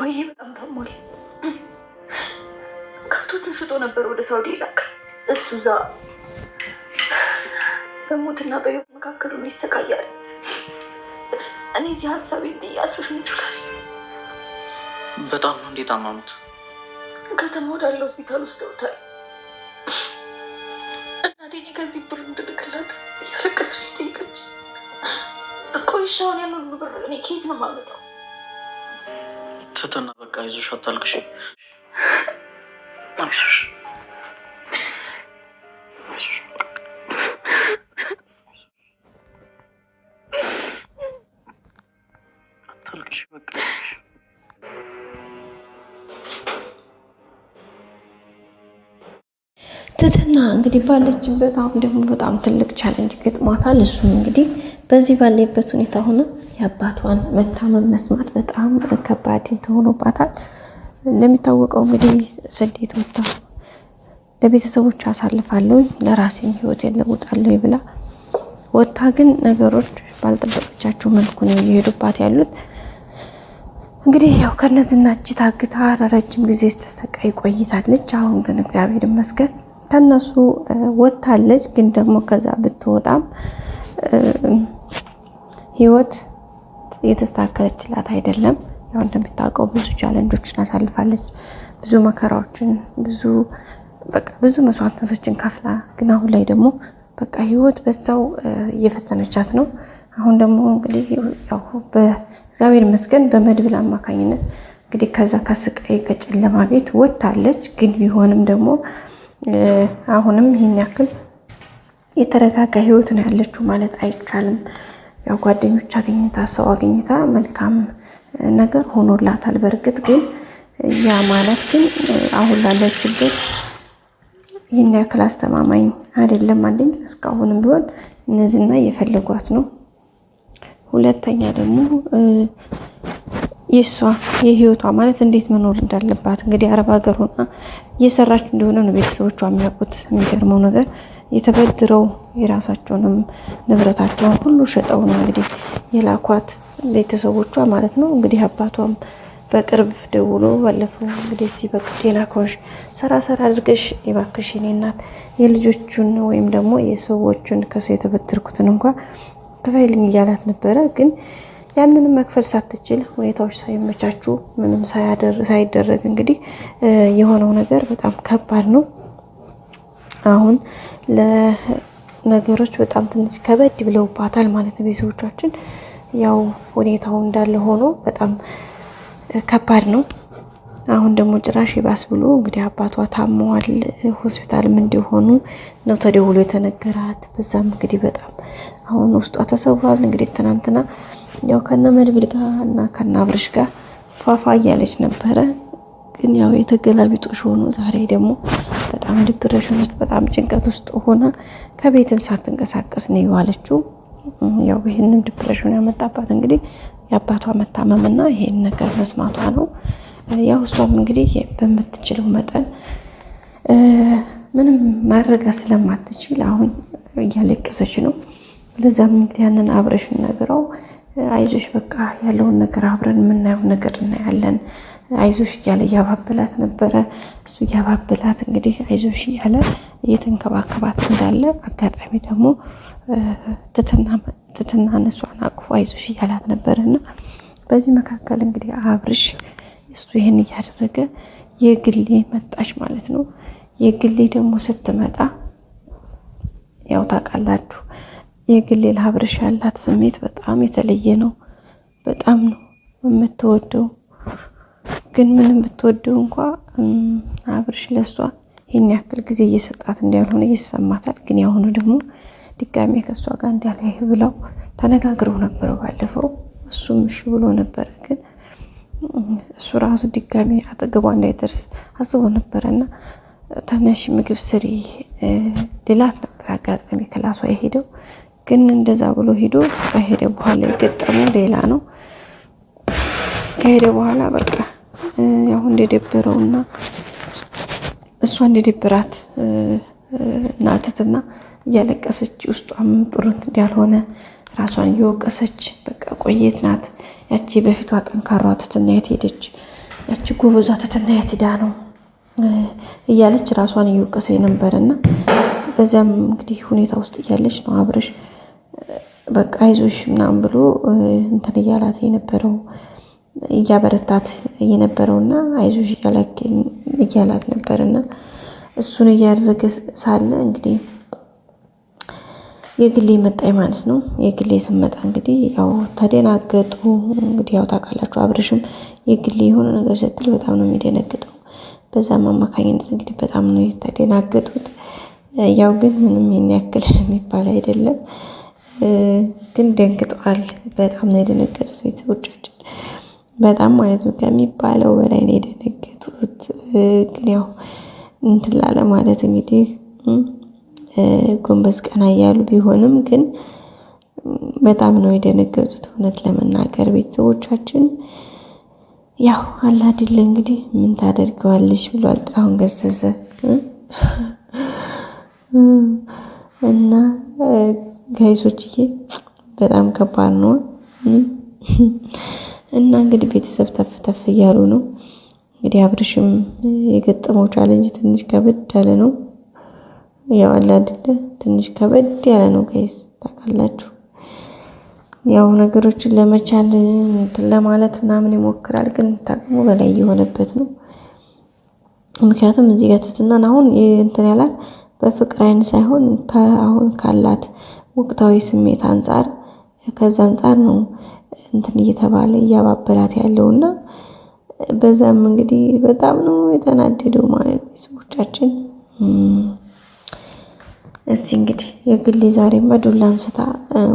አባዬ በጣም ታሟል። ከብቶቹን ሽጦ ነበር ወደ ሳውዲ ላክ። እሱ እዛ በሞትና በሕይወት መካከል ይሰቃያል። እኔ እዚህ ሀሳቤ እንዲያስረሽ ይችላል። በጣም ነው እንዴት አማሙት? ከተማ ወዳለ ሆስፒታል ወስደውታል። እናቴ እኔ ከዚህ ብር እንድልክላት እያለቀሰች ጠይቀች። እኮ ይሻውን ያን ሁሉ ብር እኔ ከየት ነው የማመጣው? ትትና በቃ አይዞሽ፣ አታልቅሽ። አይዞሽ አታልቅሽ፣ በቃ ትትና እንግዲህ ባለችበት አሁን ደግሞ በጣም ትልቅ ቻሌንጅ ገጥሟታል። እሱም እንግዲህ በዚህ ባለበት ሁኔታ ሆነ የአባቷን መታመም መስማት በጣም ከባድ ሆኖባታል። እንደሚታወቀው እንግዲህ ስደት ወጣ ለቤተሰቦች አሳልፋለሁ ለራሴን ህይወት የለውጣለሁ ብላ ወጣ። ግን ነገሮች ባልጠበቀቻቸው መልኩ ነው እየሄዱባት ያሉት። እንግዲህ ያው ከነዚህና እጅ ታግታ ረጅም ጊዜ ስትሰቃይ ቆይታለች። አሁን ግን እግዚአብሔር ይመስገን ከነሱ ወጣለች። ግን ደግሞ ከዛ ብትወጣም ህይወት የተስተካከለችላት አይደለም። ያው እንደምታውቀው ብዙ ቻሌንጆችን አሳልፋለች፣ ብዙ መከራዎችን፣ ብዙ መስዋዕትነቶችን ከፍላ ግን አሁን ላይ ደግሞ በቃ ህይወት በዛው እየፈተነቻት ነው። አሁን ደግሞ እንግዲህ ያው በእግዚአብሔር ይመስገን በመድብል አማካኝነት እንግዲህ ከዛ ከስቃይ ከጨለማ ቤት ወጣለች። ግን ቢሆንም ደግሞ አሁንም ይህን ያክል የተረጋጋ ህይወት ነው ያለችው ማለት አይቻልም። ያው ጓደኞች አግኝታ ሰው አግኝታ መልካም ነገር ሆኖላታል። በእርግጥ ግን ያ ማለት ግን አሁን ላለችበት ይህን ያክል አስተማማኝ አይደለም። አንደኛ እስካሁንም ቢሆን እነዚህና እየፈለጓት ነው። ሁለተኛ ደግሞ የሷ የህይወቷ ማለት እንዴት መኖር እንዳለባት እንግዲህ አረብ ሀገር ሆና እየሰራች እንደሆነ ነው ቤተሰቦቿ የሚያውቁት። የሚገርመው ነገር የተበድረው የራሳቸውንም ንብረታቸውን ሁሉ ሸጠው ነው እንግዲህ የላኳት ቤተሰቦቿ ማለት ነው። እንግዲህ አባቷም በቅርብ ደውሎ ባለፈው እንግዲህ እስቲ በቃ ጤና ከሆንሽ ሰራ አድርገሽ የባክሽ የኔ እናት የልጆቹን ወይም ደግሞ የሰዎቹን ከሰው የተበደርኩትን እንኳን ክፈይልኝ እያላት ነበረ። ግን ያንንም መክፈል ሳትችል ሁኔታዎች ሳይመቻቹ ምንም ሳይደረግ እንግዲህ የሆነው ነገር በጣም ከባድ ነው። አሁን ለነገሮች በጣም ትንሽ ከበድ ብለውባታል ማለት ነው ቤተሰቦቻችን። ያው ሁኔታው እንዳለ ሆኖ በጣም ከባድ ነው። አሁን ደግሞ ጭራሽ ይባስ ብሎ እንግዲህ አባቷ ታመዋል ሆስፒታልም እንዲሆኑ ነው ተደውሎ የተነገራት። በዛም እንግዲህ በጣም አሁን ውስጧ ተሰብሯል። እንግዲህ ትናንትና ያው ከነ መድብል ጋር እና ከነ አብርሽ ጋር ፋፋ እያለች ነበረ። ግን ያው የተገላቢጦሽ ሆኖ ዛሬ ደግሞ በጣም ዲፕሬሽን ውስጥ በጣም ጭንቀት ውስጥ ሆና ከቤትም ሳትንቀሳቀስ ነው የዋለችው። ያው ይሄንን ዲፕሬሽን ያመጣባት እንግዲህ የአባቷ መታመምና ይሄን ነገር መስማቷ ነው። ያው እሷም እንግዲህ በምትችለው መጠን ምንም ማድረግ ስለማትችል አሁን እያለቀሰች ነው። ለዛም እንግዲህ ያንን አብረሽን ነግረው አይዞሽ በቃ ያለውን ነገር አብረን የምናየው ነገር እናያለን አይዞሽ እያለ እያባበላት ነበረ። እሱ እያባበላት እንግዲህ አይዞሽ እያለ እየተንከባከባት እንዳለ አጋጣሚ ደግሞ ትትና እሷን አቅፎ አይዞሽ እያላት ነበርና በዚህ መካከል እንግዲህ አብርሽ እሱ ይሄን እያደረገ የግሌ መጣች ማለት ነው። የግሌ ደግሞ ስትመጣ ያው ታውቃላችሁ የግሌ ለአብርሽ ያላት ስሜት በጣም የተለየ ነው። በጣም ነው የምትወደው። ግን ምንም ብትወደው እንኳ አብርሽ ለሷ ይሄን ያክል ጊዜ እየሰጣት እንዳልሆነ ይሰማታል። ግን ያሁኑ ደግሞ ድጋሜ ከሷ ጋር እንዳላይ ብለው ተነጋግረው ነበር ባለፈው። እሱም እሺ ብሎ ነበር። ግን እሱ ራሱ ድጋሜ አጠገቧ እንዳይደርስ አስቦ ነበርና ተነሽ ምግብ ስሪ ሌላት ነበር አጋጣሚ ክላሷ የሄደው። ግን እንደዛ ብሎ ሄዶ ከሄደ በኋላ የገጠመው ሌላ ነው። ከሄደ በኋላ በቃ ያው እንደደበረውና እሷ እንደደበራት ናትትና እያለቀሰች ውስጧም ጥሩት እንዳልሆነ ራሷን እየወቀሰች በቃ ቆየት ናት ያቺ በፊቷ ጠንካሯ ትትና የት ሄደች ያቺ ጎበዟ ትትና የት ሄዳ ነው እያለች ራሷን እየወቀሰ ነበርና በዚያም እንግዲህ ሁኔታ ውስጥ እያለች ነው አብርሽ በቃ አይዞሽ ምናምን ብሎ እንትን እያላት የነበረው እያበረታት የነበረውና አይዞሽ እያላት ነበርና እሱን እያደረገ ሳለ እንግዲህ የግሌ መጣይ ማለት ነው። የግሌ ስመጣ እንግዲህ ያው ተደናገጡ። እንግዲህ ያው ታውቃላችሁ አብርሽም የግሌ የሆነ ነገር ስትል በጣም ነው የሚደነግጠው። በዛም አማካኝነት እንግዲህ በጣም ነው የተደናገጡት። ያው ግን ምንም ይሄን ያክል የሚባል አይደለም፣ ግን ደንግጠዋል። በጣም ነው የደነገጡት ቤተሰቦቻችን በጣም ማለት ነው ከሚባለው በላይ ነው የደነገጡት። ግን ያው እንትን ላለ ማለት እንግዲህ ጎንበስ ቀና እያሉ ቢሆንም ግን በጣም ነው የደነገጡት እውነት ለመናገር ቤተሰቦቻችን። ያው አላድል እንግዲህ ምን ታደርገዋለሽ ብሏል ጥላሁን ገሰሰ እና ጋይሶችዬ በጣም ከባድ ነው እና እንግዲህ ቤተሰብ ተፍ እያሉ ነው። እንግዲህ አብርሽም የገጠመው ቻሌንጅ ትንሽ ከበድ ያለ ነው። ያው አላድለ ትንሽ ከበድ ያለ ነው ጋይስ ታውቃላችሁ። ያው ነገሮችን ለመቻል ለማለት ምናምን ይሞክራል፣ ግን ታቅሙ በላይ የሆነበት ነው። ምክንያቱም እዚህ ጋር ትትናን አሁን እንትን ያላት በፍቅር አይን ሳይሆን አሁን ካላት ወቅታዊ ስሜት አንጻር ከዛ አንጻር ነው እንትን እየተባለ እያባበላት ያለውና በዛም እንግዲህ በጣም ነው የተናደደው ማለት ነው ቤተሰቦቻችን። እስቲ እንግዲህ የግሌ ዛሬማ ዱላ አንስታ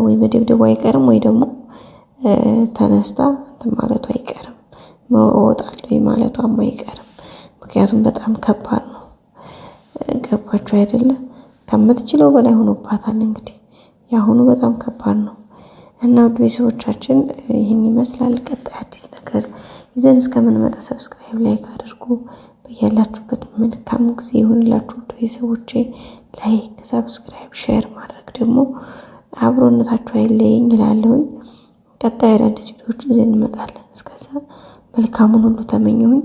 ወይ መደብደቡ አይቀርም ወይ ደግሞ ተነስታ እንትን ማለቱ አይቀርም፣ እወጣለሁ ማለቷም አይቀርም። ምክንያቱም በጣም ከባድ ነው። ገባችሁ አይደለም? ከምትችለው በላይ ሆኖባታል። እንግዲህ ያሁኑ በጣም ከባድ ነው እና ውድ ቤተሰቦቻችን ይህን ይመስላል። ቀጣይ አዲስ ነገር ይዘን እስከምንመጣ ሰብስክራይብ፣ ላይክ አድርጉ። በያላችሁበት መልካም ጊዜ ይሁንላችሁ ውድ ቤተሰቦቼ። ላይክ፣ ሰብስክራይብ፣ ሼር ማድረግ ደግሞ አብሮነታችሁ አይለየኝ እላለሁኝ። ቀጣይ አዳዲስ ቪዲዮዎች ይዘን እንመጣለን። እስከዛ መልካሙን ሁሉ ተመኘሁኝ።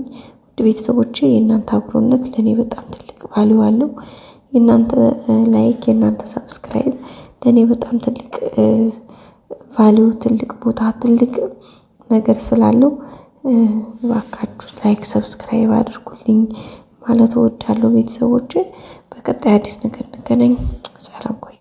ውድ ቤተሰቦቼ የእናንተ አብሮነት ለእኔ በጣም ትልቅ ቫልዩ አለው። የእናንተ ላይክ፣ የእናንተ ሰብስክራይብ ለእኔ በጣም ትልቅ ቫልዩ፣ ትልቅ ቦታ፣ ትልቅ ነገር ስላለው እባካችሁ ላይክ ሰብስክራይብ አድርጉልኝ ማለት እወዳለሁ ቤተሰቦቼ። በቀጣይ አዲስ ነገር እንገናኝ። ሰላም ቆዩ።